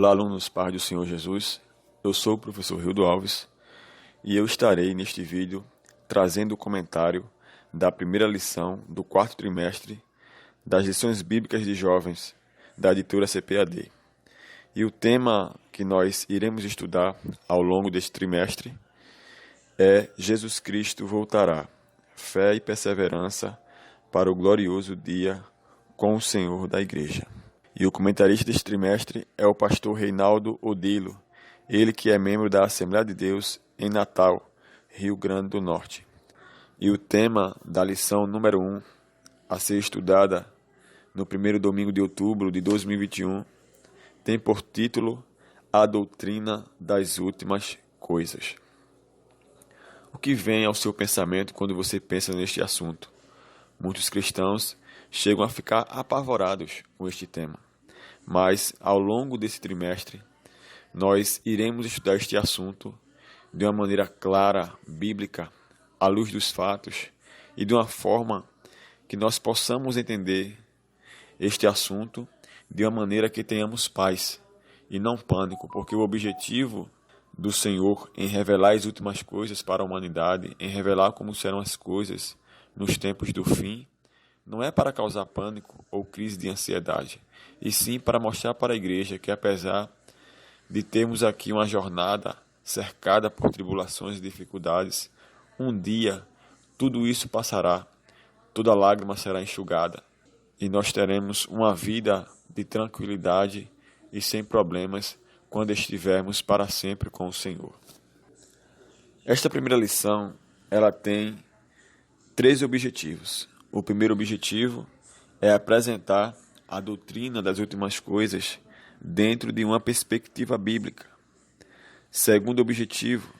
Olá, alunos, paz do Senhor Jesus. Eu sou o professor Rildo Alves e eu estarei neste vídeo trazendo o comentário da primeira lição do quarto trimestre das lições bíblicas de jovens da editora CPAD. E o tema que nós iremos estudar ao longo deste trimestre é Jesus Cristo voltará, fé e perseverança para o glorioso dia com o Senhor da Igreja. E o comentarista deste trimestre é o pastor Reinaldo Odilo, ele que é membro da Assembleia de Deus em Natal, Rio Grande do Norte. E o tema da lição número 1, a ser estudada no primeiro domingo de outubro de 2021, tem por título A Doutrina das Últimas Coisas. O que vem ao seu pensamento quando você pensa neste assunto? Muitos cristãos chegam a ficar apavorados com este tema. Mas, ao longo desse trimestre, nós iremos estudar este assunto de uma maneira clara, bíblica, à luz dos fatos, e de uma forma que nós possamos entender este assunto de uma maneira que tenhamos paz e não pânico, porque o objetivo do Senhor em revelar as últimas coisas para a humanidade, em revelar como serão as coisas nos tempos do fim, não é para causar pânico ou crise de ansiedade, e sim para mostrar para a igreja que, apesar de termos aqui uma jornada cercada por tribulações e dificuldades, um dia tudo isso passará, toda lágrima será enxugada, e nós teremos uma vida de tranquilidade e sem problemas quando estivermos para sempre com o Senhor. Esta primeira lição, ela tem 3 objetivos. O primeiro objetivo é apresentar a doutrina das últimas coisas dentro de uma perspectiva bíblica. Segundo objetivo,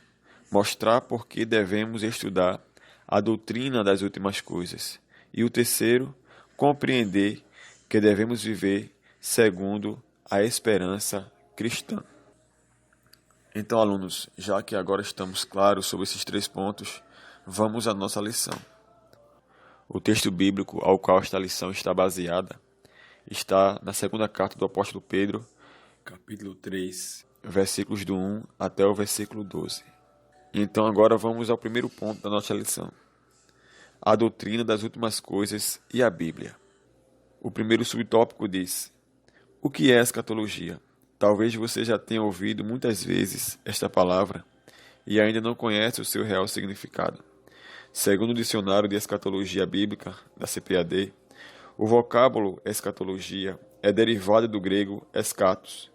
mostrar por que devemos estudar a doutrina das últimas coisas. E o terceiro, compreender que devemos viver segundo a esperança cristã. Então, alunos, já que agora estamos claros sobre esses 3 pontos, vamos à nossa lição. O texto bíblico ao qual esta lição está baseada está na segunda carta do apóstolo Pedro, capítulo 3, versículos do 1 até o versículo 12. Então agora vamos ao primeiro ponto da nossa lição: a doutrina das últimas coisas e a Bíblia. O primeiro subtópico diz: o que é escatologia? Talvez você já tenha ouvido muitas vezes esta palavra e ainda não conhece o seu real significado. Segundo o dicionário de escatologia bíblica da CPAD, o vocábulo escatologia é derivado do grego eschatos,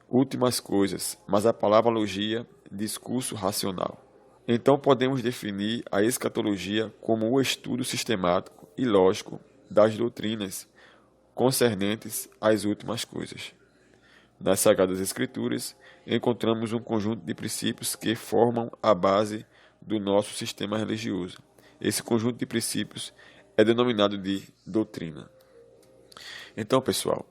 últimas coisas, mas a palavra logia, discurso racional. Então podemos definir a escatologia como o estudo sistemático e lógico das doutrinas concernentes às últimas coisas. Nas Sagradas Escrituras, encontramos um conjunto de princípios que formam a base do nosso sistema religioso. Esse conjunto de princípios é denominado de doutrina. Então, pessoal,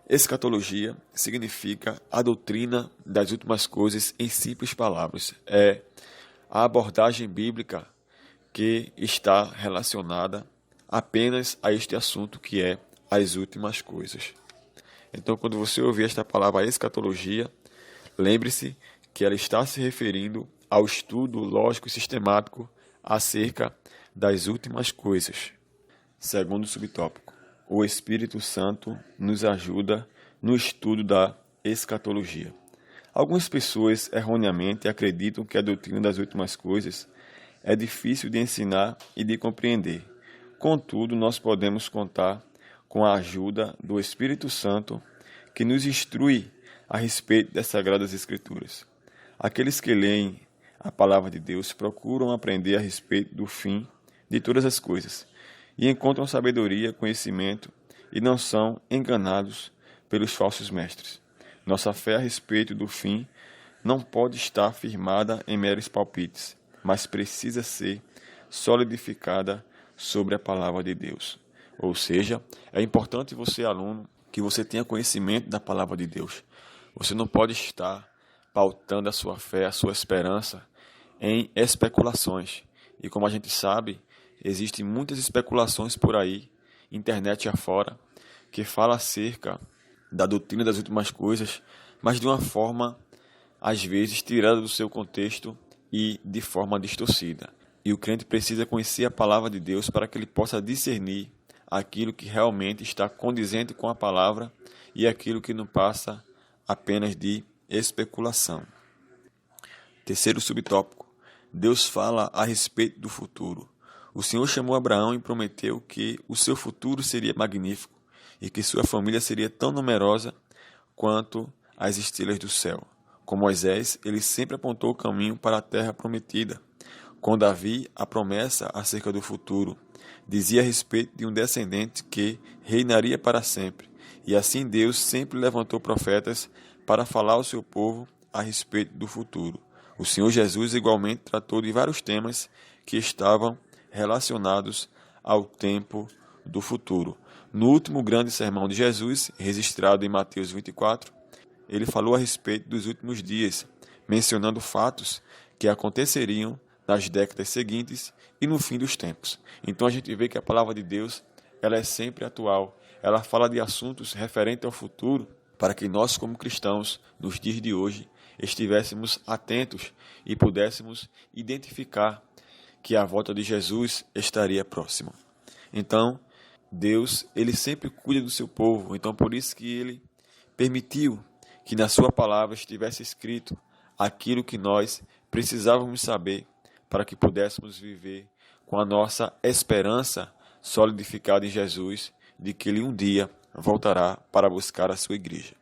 escatologia significa a doutrina das últimas coisas em simples palavras. É a abordagem bíblica que está relacionada apenas a este assunto que é as últimas coisas. Então, quando você ouvir esta palavra escatologia, lembre-se que ela está se referindo ao estudo lógico e sistemático acerca das últimas coisas. Segundo subtópico, o Espírito Santo nos ajuda no estudo da escatologia. Algumas pessoas erroneamente acreditam que a doutrina das últimas coisas é difícil de ensinar e de compreender. Contudo, nós podemos contar com a ajuda do Espírito Santo que nos instrui a respeito das Sagradas Escrituras. Aqueles que leem a palavra de Deus procuram aprender a respeito do fim de todas as coisas e encontram sabedoria, conhecimento e não são enganados pelos falsos mestres. Nossa fé a respeito do fim não pode estar firmada em meros palpites, mas precisa ser solidificada sobre a palavra de Deus. Ou seja, é importante você, aluno, que você tenha conhecimento da palavra de Deus. Você não pode estar pautando a sua fé, a sua esperança em especulações. E como a gente sabe, existem muitas especulações por aí, internet afora, que fala acerca da doutrina das últimas coisas, mas de uma forma, às vezes, tirada do seu contexto e de forma distorcida. E o crente precisa conhecer a palavra de Deus para que ele possa discernir aquilo que realmente está condizente com a palavra e aquilo que não passa apenas de especulação. Terceiro subtópico: Deus fala a respeito do futuro. O Senhor chamou Abraão e prometeu que o seu futuro seria magnífico e que sua família seria tão numerosa quanto as estrelas do céu. Com Moisés, ele sempre apontou o caminho para a terra prometida. Com Davi, a promessa acerca do futuro dizia a respeito de um descendente que reinaria para sempre. E assim Deus sempre levantou profetas para falar ao seu povo a respeito do futuro. O Senhor Jesus igualmente tratou de vários temas que estavam relacionados ao tempo do futuro. No último grande sermão de Jesus, registrado em Mateus 24, ele falou a respeito dos últimos dias, mencionando fatos que aconteceriam nas décadas seguintes e no fim dos tempos. Então a gente vê que a palavra de Deus, ela é sempre atual. Ela fala de assuntos referentes ao futuro para que nós, como cristãos, nos dias de hoje, estivéssemos atentos e pudéssemos identificar que a volta de Jesus estaria próxima. Então, Deus, ele sempre cuida do seu povo. Então, por isso que ele permitiu que na sua palavra estivesse escrito aquilo que nós precisávamos saber para que pudéssemos viver com a nossa esperança solidificada em Jesus, de que ele um dia voltará para buscar a sua igreja.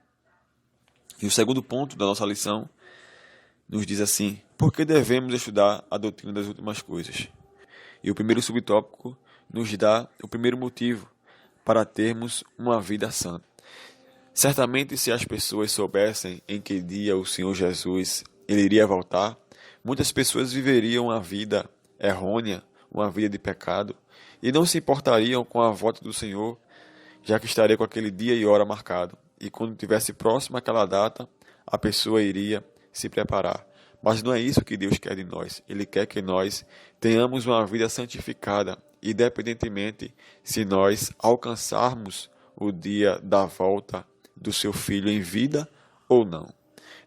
E o segundo ponto da nossa lição nos diz assim: por que devemos estudar a doutrina das últimas coisas? E o primeiro subtópico nos dá o primeiro motivo para termos uma vida santa. Certamente, se as pessoas soubessem em que dia o Senhor Jesus ele iria voltar, muitas pessoas viveriam uma vida errônea, uma vida de pecado, e não se importariam com a volta do Senhor, já que estaria com aquele dia e hora marcado. E quando estivesse próximo àquela data, a pessoa iria se preparar. Mas não é isso que Deus quer de nós. Ele quer que nós tenhamos uma vida santificada, independentemente se nós alcançarmos o dia da volta do seu Filho em vida ou não.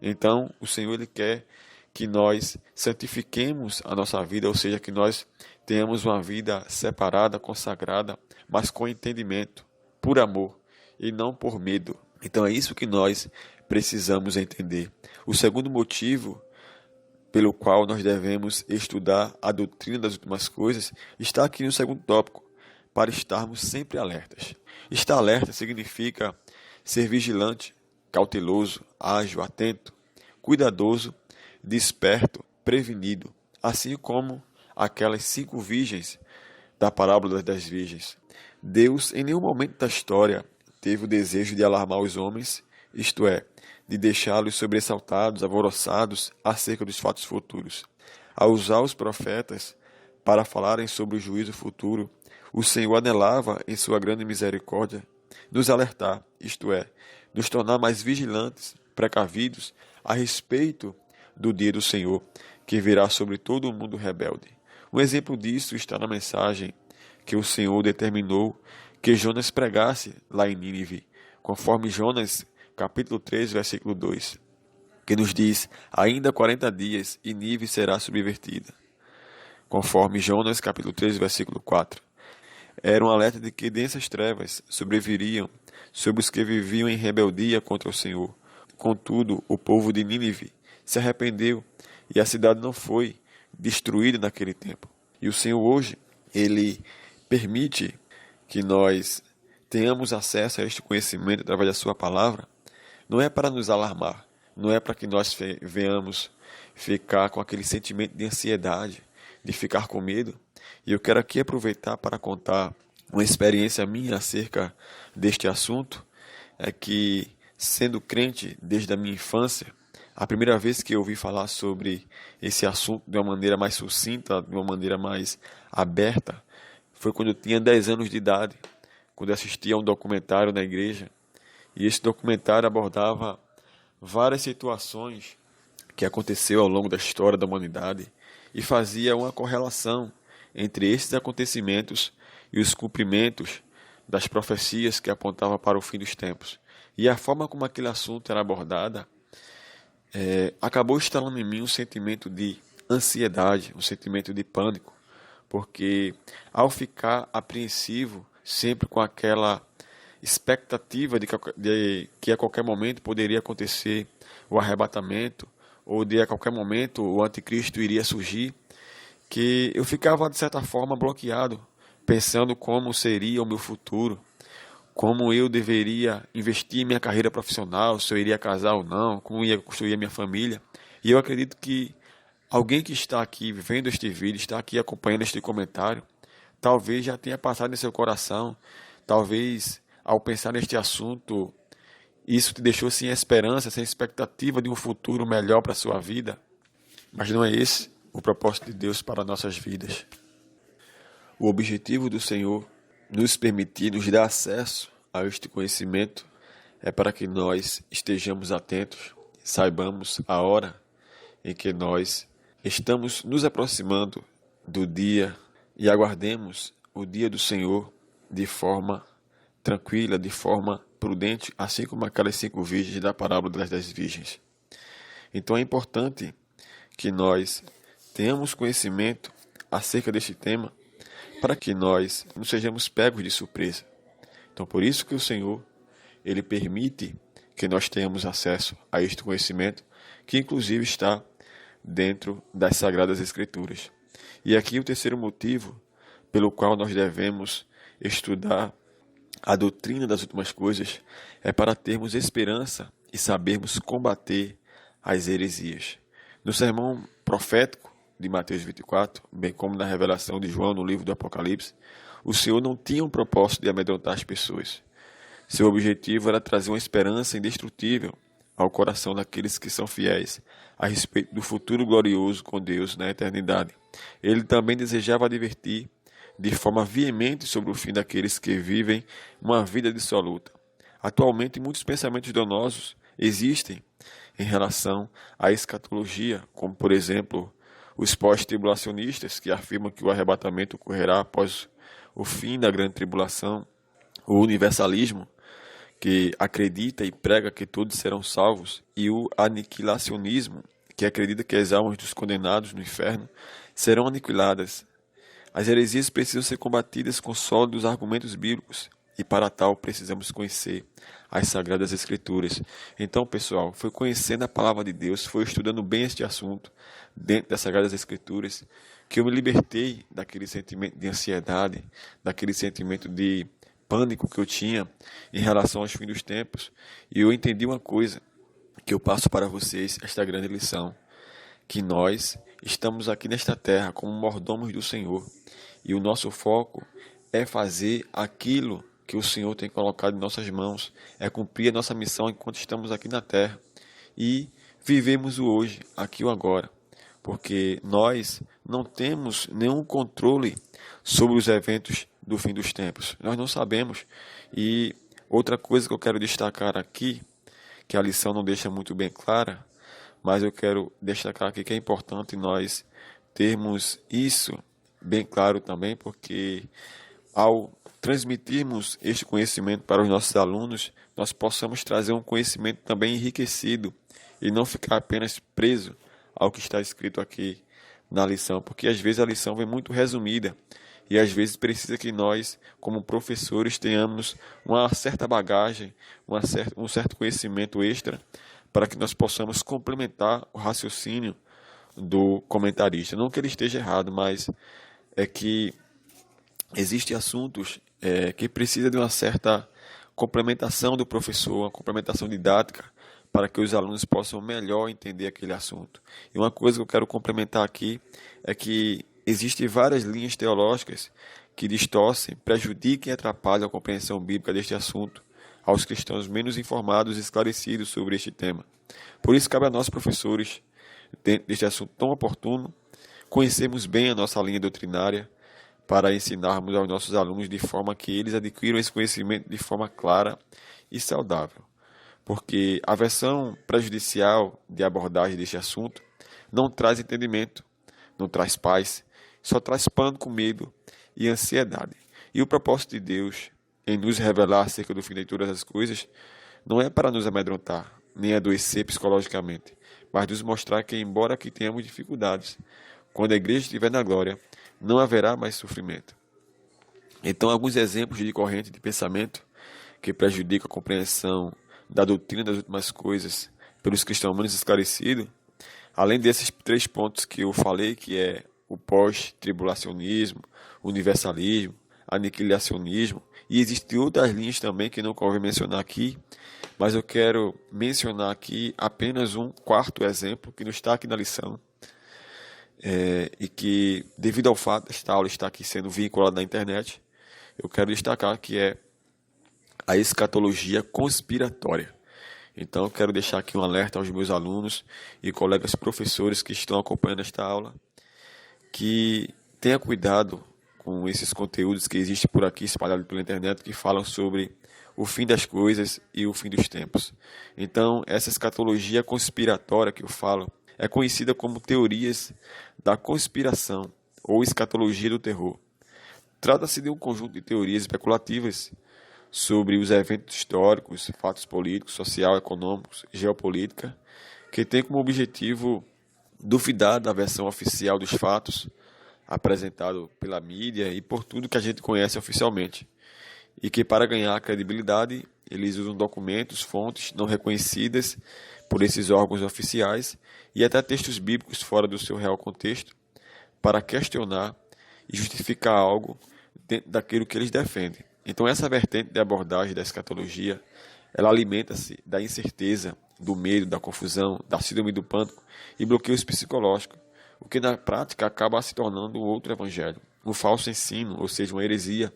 Então, o Senhor ele quer que nós santifiquemos a nossa vida, ou seja, que nós tenhamos uma vida separada, consagrada, mas com entendimento, por amor e não por medo. Então é isso que nós precisamos entender. O segundo motivo pelo qual nós devemos estudar a doutrina das últimas coisas está aqui no segundo tópico, para estarmos sempre alertas. Estar alerta significa ser vigilante, cauteloso, ágil, atento, cuidadoso, desperto, prevenido, assim como aquelas 5 virgens da parábola das virgens. Deus, em nenhum momento da história, teve o desejo de alarmar os homens, isto é, de deixá-los sobressaltados, alvoroçados acerca dos fatos futuros. Ao usar os profetas para falarem sobre o juízo futuro, o Senhor anelava, em sua grande misericórdia, nos alertar, isto é, nos tornar mais vigilantes, precavidos a respeito do dia do Senhor, que virá sobre todo o mundo rebelde. Um exemplo disso está na mensagem que o Senhor determinou que Jonas pregasse lá em Nínive, conforme Jonas, capítulo 3, versículo 2, que nos diz: ainda 40 dias e Nínive será subvertida. Conforme Jonas, capítulo 3, versículo 4. Era um alerta de que densas trevas sobreviriam sobre os que viviam em rebeldia contra o Senhor. Contudo, o povo de Nínive se arrependeu e a cidade não foi destruída naquele tempo. E o Senhor hoje, ele permite que nós tenhamos acesso a este conhecimento através da sua palavra, não é para nos alarmar, não é para que nós venhamos ficar com aquele sentimento de ansiedade, de ficar com medo. E eu quero aqui aproveitar para contar uma experiência minha acerca deste assunto, é que, sendo crente desde a minha infância, a primeira vez que eu ouvi falar sobre esse assunto de uma maneira mais sucinta, de uma maneira mais aberta, foi quando eu tinha 10 anos de idade, quando eu assistia a um documentário na igreja. E esse documentário abordava várias situações que aconteceu ao longo da história da humanidade e fazia uma correlação entre esses acontecimentos e os cumprimentos das profecias que apontavam para o fim dos tempos. E a forma como aquele assunto era abordada acabou instalando em mim um sentimento de ansiedade, um sentimento de pânico, porque ao ficar apreensivo, sempre com aquela expectativa de que a qualquer momento poderia acontecer o arrebatamento, ou de a qualquer momento o anticristo iria surgir, que eu ficava de certa forma bloqueado, pensando como seria o meu futuro, como eu deveria investir em minha carreira profissional, se eu iria casar ou não, como ia construir a minha família. E eu acredito que alguém que está aqui vendo este vídeo, está aqui acompanhando este comentário, talvez já tenha passado em seu coração, talvez ao pensar neste assunto, isso te deixou sem esperança, sem expectativa de um futuro melhor para a sua vida. Mas não é esse o propósito de Deus para nossas vidas. O objetivo do Senhor nos permitir, nos dar acesso a este conhecimento é para que nós estejamos atentos, saibamos a hora em que nós estamos nos aproximando do dia e aguardemos o dia do Senhor de forma tranquila, de forma prudente, assim como aquelas 5 virgens da parábola das 10 virgens. Então é importante que nós tenhamos conhecimento acerca deste tema para que nós não sejamos pegos de surpresa. Então por isso que o Senhor, Ele permite que nós tenhamos acesso a este conhecimento, que inclusive está dentro das Sagradas Escrituras. E aqui o terceiro motivo pelo qual nós devemos estudar a doutrina das últimas coisas é para termos esperança e sabermos combater as heresias. No sermão profético de Mateus 24, bem como na revelação de João no livro do Apocalipse, o Senhor não tinha um propósito de amedrontar as pessoas. Seu objetivo era trazer uma esperança indestrutível ao coração daqueles que são fiéis a respeito do futuro glorioso com Deus na eternidade. Ele também desejava advertir de forma veemente sobre o fim daqueles que vivem uma vida dissoluta. Atualmente, muitos pensamentos danosos existem em relação à escatologia, como, por exemplo, os pós-tribulacionistas, que afirmam que o arrebatamento ocorrerá após o fim da grande tribulação, o universalismo, que acredita e prega que todos serão salvos, e o aniquilacionismo, que acredita que as almas dos condenados no inferno serão aniquiladas. As heresias precisam ser combatidas com sólidos argumentos bíblicos, e para tal precisamos conhecer as Sagradas Escrituras. Então, pessoal, foi conhecendo a Palavra de Deus, foi estudando bem este assunto dentro das Sagradas Escrituras, que eu me libertei daquele sentimento de ansiedade, daquele sentimento de pânico que eu tinha em relação aos fins dos tempos. E eu entendi uma coisa, que eu passo para vocês, esta grande lição, que nós estamos aqui nesta terra como mordomos do Senhor, e o nosso foco é fazer aquilo que o Senhor tem colocado em nossas mãos, é cumprir a nossa missão enquanto estamos aqui na terra, e vivemos o hoje, aqui e o agora, porque nós não temos nenhum controle sobre os eventos do fim dos tempos, nós não sabemos. E outra coisa que eu quero destacar aqui, que a lição não deixa muito bem clara, mas eu quero destacar aqui que é importante nós termos isso bem claro também, porque ao transmitirmos este conhecimento para os nossos alunos, nós possamos trazer um conhecimento também enriquecido e não ficar apenas preso ao que está escrito aqui na lição, porque às vezes a lição vem muito resumida e às vezes precisa que nós, como professores, tenhamos uma certa bagagem, um certo conhecimento extra para que nós possamos complementar o raciocínio do comentarista. Não que ele esteja errado, mas é que existem assuntos que precisam de uma certa complementação do professor, uma complementação didática, para que os alunos possam melhor entender aquele assunto. E uma coisa que eu quero complementar aqui é que existem várias linhas teológicas que distorcem, prejudicam e atrapalham a compreensão bíblica deste assunto aos cristãos menos informados e esclarecidos sobre este tema. Por isso cabe a nós, professores, dentro deste assunto tão oportuno, conhecermos bem a nossa linha doutrinária para ensinarmos aos nossos alunos de forma que eles adquiram esse conhecimento de forma clara e saudável. Porque a versão prejudicial de abordagem deste assunto não traz entendimento, não traz paz, só traz pânico, medo e ansiedade. E o propósito de Deus em nos revelar acerca do fim de todas as coisas não é para nos amedrontar, nem adoecer psicologicamente, mas nos mostrar que, embora aqui tenhamos dificuldades, quando a igreja estiver na glória, não haverá mais sofrimento. Então, alguns exemplos de corrente de pensamento que prejudicam a compreensão da doutrina das últimas coisas pelos cristãos menos esclarecidos, além desses 3 pontos que eu falei, que é o pós-tribulacionismo, universalismo, aniquilacionismo, e existem outras linhas também que não convém mencionar aqui, mas eu quero mencionar aqui apenas um 4º exemplo que não está aqui na lição, e que, devido ao fato desta aula estar aqui sendo vinculada na internet, eu quero destacar que é a escatologia conspiratória. Então, eu quero deixar aqui um alerta aos meus alunos e colegas professores que estão acompanhando esta aula, que tenha cuidado com esses conteúdos que existem por aqui, espalhados pela internet, que falam sobre o fim das coisas e o fim dos tempos. Então, essa escatologia conspiratória que eu falo é conhecida como teorias da conspiração ou escatologia do terror. Trata-se de um conjunto de teorias especulativas sobre os eventos históricos, fatos políticos, social, econômicos, geopolítica, que tem como objetivo duvidar da versão oficial dos fatos apresentado pela mídia e por tudo que a gente conhece oficialmente, e que, para ganhar credibilidade, eles usam documentos, fontes não reconhecidas por esses órgãos oficiais e até textos bíblicos fora do seu real contexto para questionar e justificar algo dentro daquilo que eles defendem. Então, essa vertente de abordagem da escatologia, ela alimenta-se da incerteza, do medo, da confusão, da síndrome do pânico e bloqueios psicológicos, o que na prática acaba se tornando um outro evangelho, um falso ensino, ou seja, uma heresia,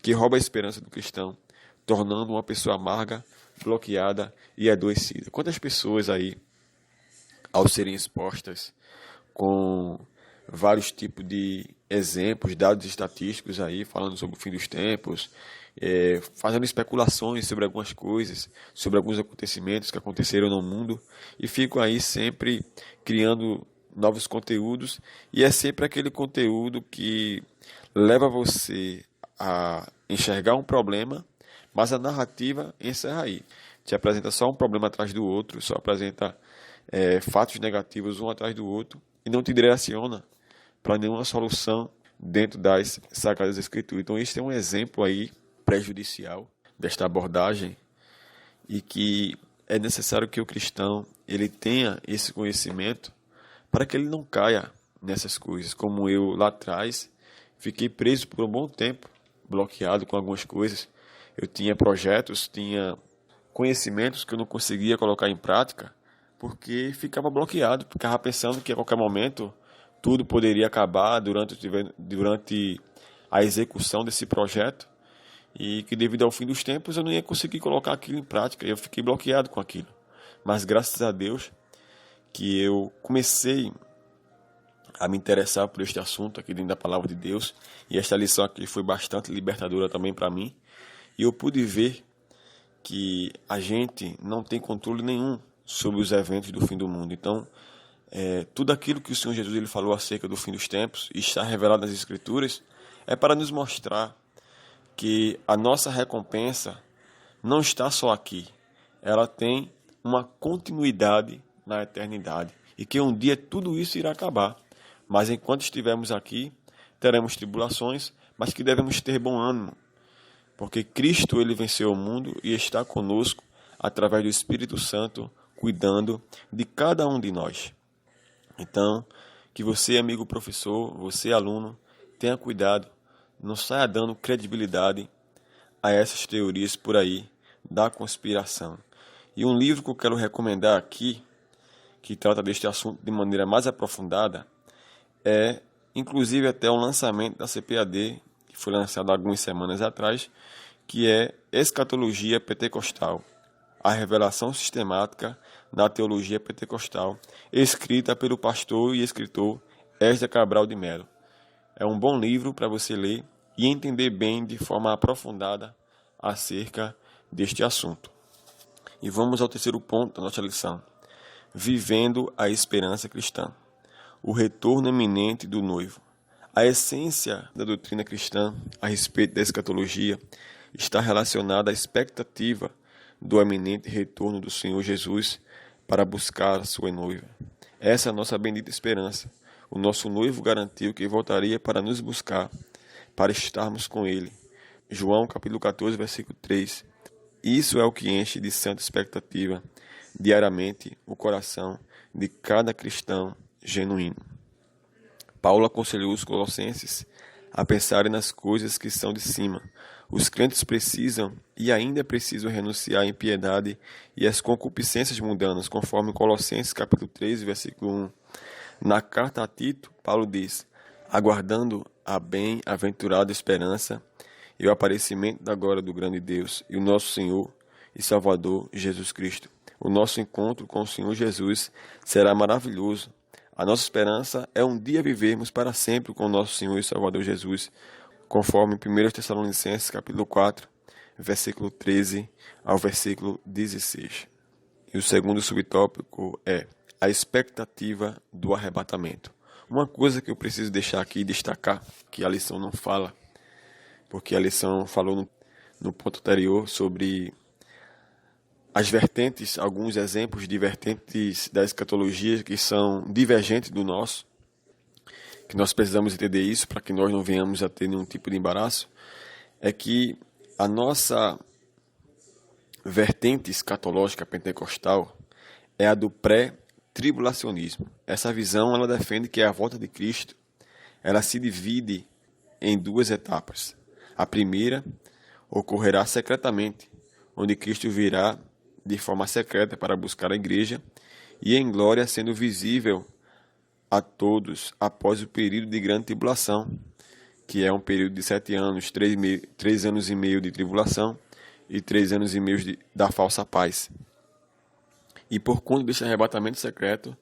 que rouba a esperança do cristão, tornando uma pessoa amarga, bloqueada e adoecida. Quantas pessoas aí, ao serem expostas com vários tipos de exemplos, dados estatísticos aí, falando sobre o fim dos tempos, fazendo especulações sobre algumas coisas, sobre alguns acontecimentos que aconteceram no mundo, e ficam aí sempre criando novos conteúdos, e é sempre aquele conteúdo que leva você a enxergar um problema, mas a narrativa encerra aí. Te apresenta só um problema atrás do outro, só apresenta fatos negativos um atrás do outro, e não te direciona para nenhuma solução dentro das Sagradas Escrituras. Então, este é um exemplo aí prejudicial desta abordagem, e que é necessário que o cristão ele tenha esse conhecimento para que ele não caia nessas coisas. Como eu lá atrás fiquei preso por um bom tempo, bloqueado com algumas coisas. Eu tinha projetos, tinha conhecimentos que eu não conseguia colocar em prática porque ficava bloqueado, ficava pensando que a qualquer momento tudo poderia acabar durante a execução desse projeto, e que devido ao fim dos tempos eu não ia conseguir colocar aquilo em prática, e eu fiquei bloqueado com aquilo. Mas graças a Deus que eu comecei a me interessar por este assunto aqui dentro da Palavra de Deus, e esta lição aqui foi bastante libertadora também para mim, e eu pude ver que a gente não tem controle nenhum sobre os eventos do fim do mundo. Então, tudo aquilo que o Senhor Jesus ele falou acerca do fim dos tempos e está revelado nas Escrituras é para nos mostrar que a nossa recompensa não está só aqui, ela tem uma continuidade na eternidade, e que um dia tudo isso irá acabar. Mas enquanto estivermos aqui, teremos tribulações, mas que devemos ter bom ânimo, porque Cristo ele venceu o mundo e está conosco através do Espírito Santo, cuidando de cada um de nós. Então, que você, amigo professor, você, aluno, tenha cuidado, não saia dando credibilidade a essas teorias por aí da conspiração. E um livro que eu quero recomendar aqui, que trata deste assunto de maneira mais aprofundada, é inclusive até o lançamento da CPAD, que foi lançado há algumas semanas atrás, que é Escatologia Pentecostal, a revelação sistemática da teologia pentecostal, escrita pelo pastor e escritor Esdras Cabral de Mello. É um bom livro para você ler e entender bem de forma aprofundada acerca deste assunto. E vamos ao terceiro ponto da nossa lição: vivendo a esperança cristã, o retorno iminente do noivo. A essência da doutrina cristã a respeito da escatologia está relacionada à expectativa do iminente retorno do Senhor Jesus para buscar a sua noiva. Essa é a nossa bendita esperança. O nosso noivo garantiu que voltaria para nos buscar, para estarmos com ele. João capítulo 14, versículo 3. Isso é o que enche de santa expectativa diariamente o coração de cada cristão genuíno. Paulo aconselhou os colossenses a pensarem nas coisas que são de cima. Os crentes precisam e ainda precisam renunciar à impiedade e às concupiscências mundanas, conforme Colossenses capítulo 3, versículo 1. Na carta a Tito, Paulo diz: aguardando a bem-aventurada esperança e o aparecimento da glória do grande Deus e o nosso Senhor e Salvador Jesus Cristo. O nosso encontro com o Senhor Jesus será maravilhoso. A nossa esperança é um dia vivermos para sempre com o nosso Senhor e Salvador Jesus, conforme 1 Tessalonicenses capítulo 4, versículo 13 ao versículo 16. E o segundo subtópico é a expectativa do arrebatamento. Uma coisa que eu preciso deixar aqui e destacar, que a lição não fala, porque a lição falou no ponto anterior sobre as vertentes, alguns exemplos de vertentes da escatologia que são divergentes do nosso, que nós precisamos entender isso para que nós não venhamos a ter nenhum tipo de embaraço, é que a nossa vertente escatológica pentecostal é a do pré-tribulacionismo. Essa visão ela defende que a volta de Cristo ela se divide em duas etapas. A primeira ocorrerá secretamente, onde Cristo virá de forma secreta para buscar a igreja e em glória sendo visível a todos após o período de grande tribulação, que é um período de 7 anos, 3 anos e meio de tribulação e 3 anos e meio da falsa paz. E por conta desse arrebatamento secreto,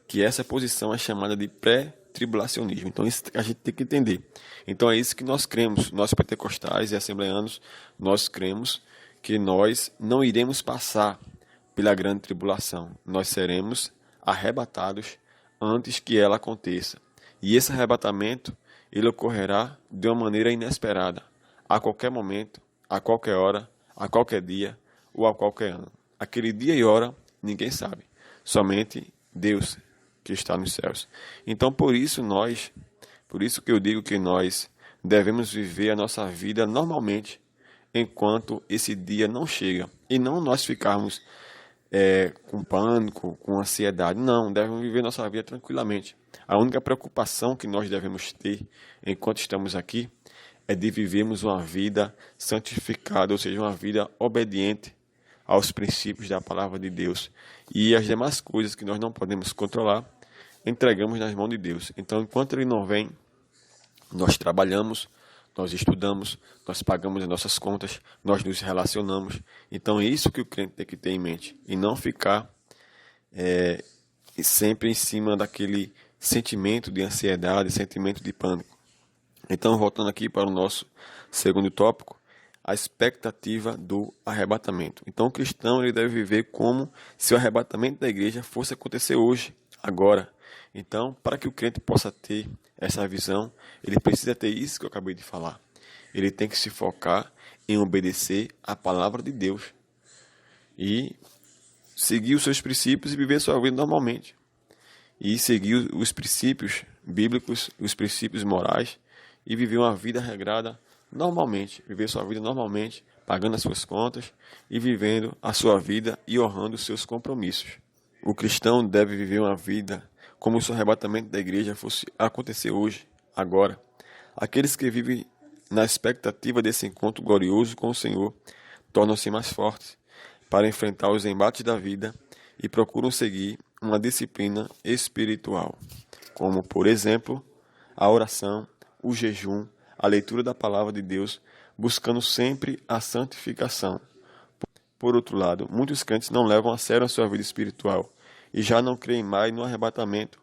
que essa posição é chamada de pré-tribulacionismo. Então isso a gente tem que entender. Então é isso que nós cremos, nós pentecostais e assembleanos, nós cremos que nós não iremos passar pela grande tribulação. Nós seremos arrebatados antes que ela aconteça. E esse arrebatamento, ele ocorrerá de uma maneira inesperada, a qualquer momento, a qualquer hora, a qualquer dia ou a qualquer ano. Aquele dia e hora, ninguém sabe. Somente Deus que está nos céus. Então, por isso que eu digo que nós devemos viver a nossa vida normalmente, enquanto esse dia não chega. E não nós ficarmos com pânico, com ansiedade. Não, devemos viver nossa vida tranquilamente. A única preocupação que nós devemos ter enquanto estamos aqui é de vivermos uma vida santificada, ou seja, uma vida obediente aos princípios da palavra de Deus. E as demais coisas que nós não podemos controlar, entregamos nas mãos de Deus. Então, enquanto Ele não vem, nós trabalhamos, nós estudamos, nós pagamos as nossas contas, nós nos relacionamos. Então é isso que o crente tem que ter em mente. E não ficar sempre em cima daquele sentimento de ansiedade, sentimento de pânico. Então, voltando aqui para o nosso segundo tópico, a expectativa do arrebatamento. Então o cristão ele deve viver como se o arrebatamento da igreja fosse acontecer hoje, agora. Então, para que o crente possa ter essa visão, ele precisa ter isso que eu acabei de falar. Ele tem que se focar em obedecer à palavra de Deus e seguir os seus princípios e viver sua vida normalmente. E seguir os princípios bíblicos, os princípios morais e viver uma vida regrada normalmente. Viver sua vida normalmente, pagando as suas contas e vivendo a sua vida e honrando os seus compromissos. O cristão deve viver uma vida como se o arrebatamento da igreja fosse acontecer hoje, agora. Aqueles que vivem na expectativa desse encontro glorioso com o Senhor tornam-se mais fortes para enfrentar os embates da vida e procuram seguir uma disciplina espiritual, como, por exemplo, a oração, o jejum, a leitura da palavra de Deus, buscando sempre a santificação. Por outro lado, muitos crentes não levam a sério a sua vida espiritual e já não creem mais no arrebatamento.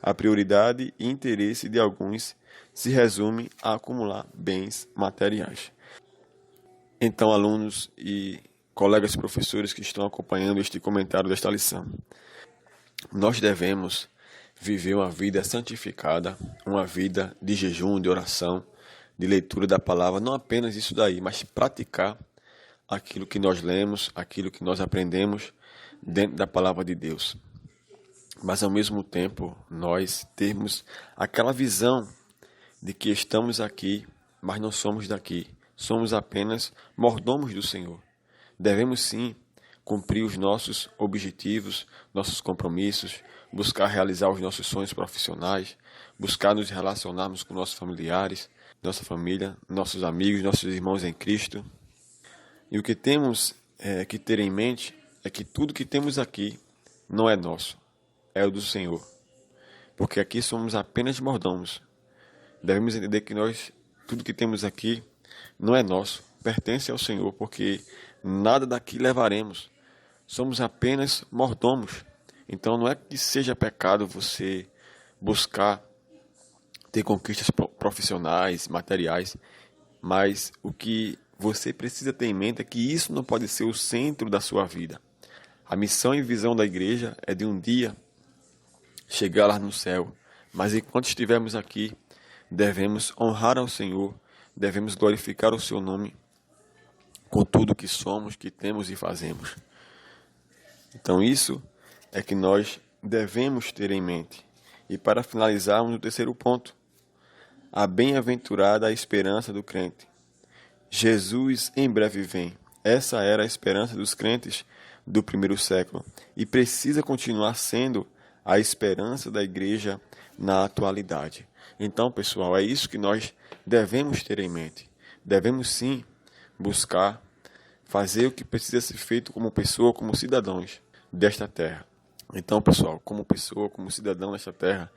A prioridade e interesse de alguns se resume a acumular bens materiais. Então, alunos e colegas professores que estão acompanhando este comentário desta lição, nós devemos viver uma vida santificada, uma vida de jejum, de oração, de leitura da palavra, não apenas isso daí, mas praticar aquilo que nós lemos, aquilo que nós aprendemos dentro da palavra de Deus. Mas ao mesmo tempo, nós temos aquela visão de que estamos aqui, mas não somos daqui. Somos apenas mordomos do Senhor. Devemos sim cumprir os nossos objetivos, nossos compromissos, buscar realizar os nossos sonhos profissionais, buscar nos relacionarmos com nossos familiares, nossa família, nossos amigos, nossos irmãos em Cristo. E o que temos que ter em mente é que tudo que temos aqui não é nosso, é o do Senhor. Porque aqui somos apenas mordomos. Devemos entender que tudo que temos aqui não é nosso, pertence ao Senhor, porque nada daqui levaremos. Somos apenas mordomos. Então não é que seja pecado você buscar ter conquistas profissionais, materiais, mas o que você precisa ter em mente é que isso não pode ser o centro da sua vida. A missão e visão da igreja é de um dia chegar lá no céu, mas enquanto estivermos aqui, devemos honrar ao Senhor, devemos glorificar o seu nome com tudo que somos, que temos e fazemos. Então isso é que nós devemos ter em mente. E para finalizarmos o terceiro ponto, a bem-aventurada esperança do crente. Jesus em breve vem. Essa era a esperança dos crentes do primeiro século e precisa continuar sendo a esperança da igreja na atualidade. Então, pessoal, é isso que nós devemos ter em mente. Devemos sim buscar fazer o que precisa ser feito como pessoa, como cidadãos desta terra. Então, pessoal, como pessoa, como cidadão desta terra,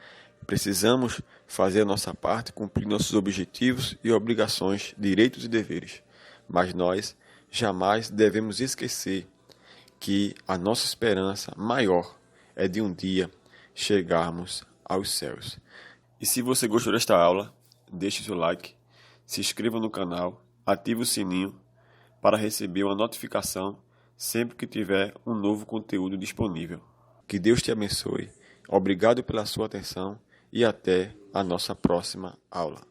precisamos fazer a nossa parte, cumprir nossos objetivos e obrigações, direitos e deveres. Mas nós jamais devemos esquecer que a nossa esperança maior é de um dia chegarmos aos céus. E se você gostou desta aula, deixe seu like, se inscreva no canal, ative o sininho para receber uma notificação sempre que tiver um novo conteúdo disponível. Que Deus te abençoe. Obrigado pela sua atenção e até a nossa próxima aula.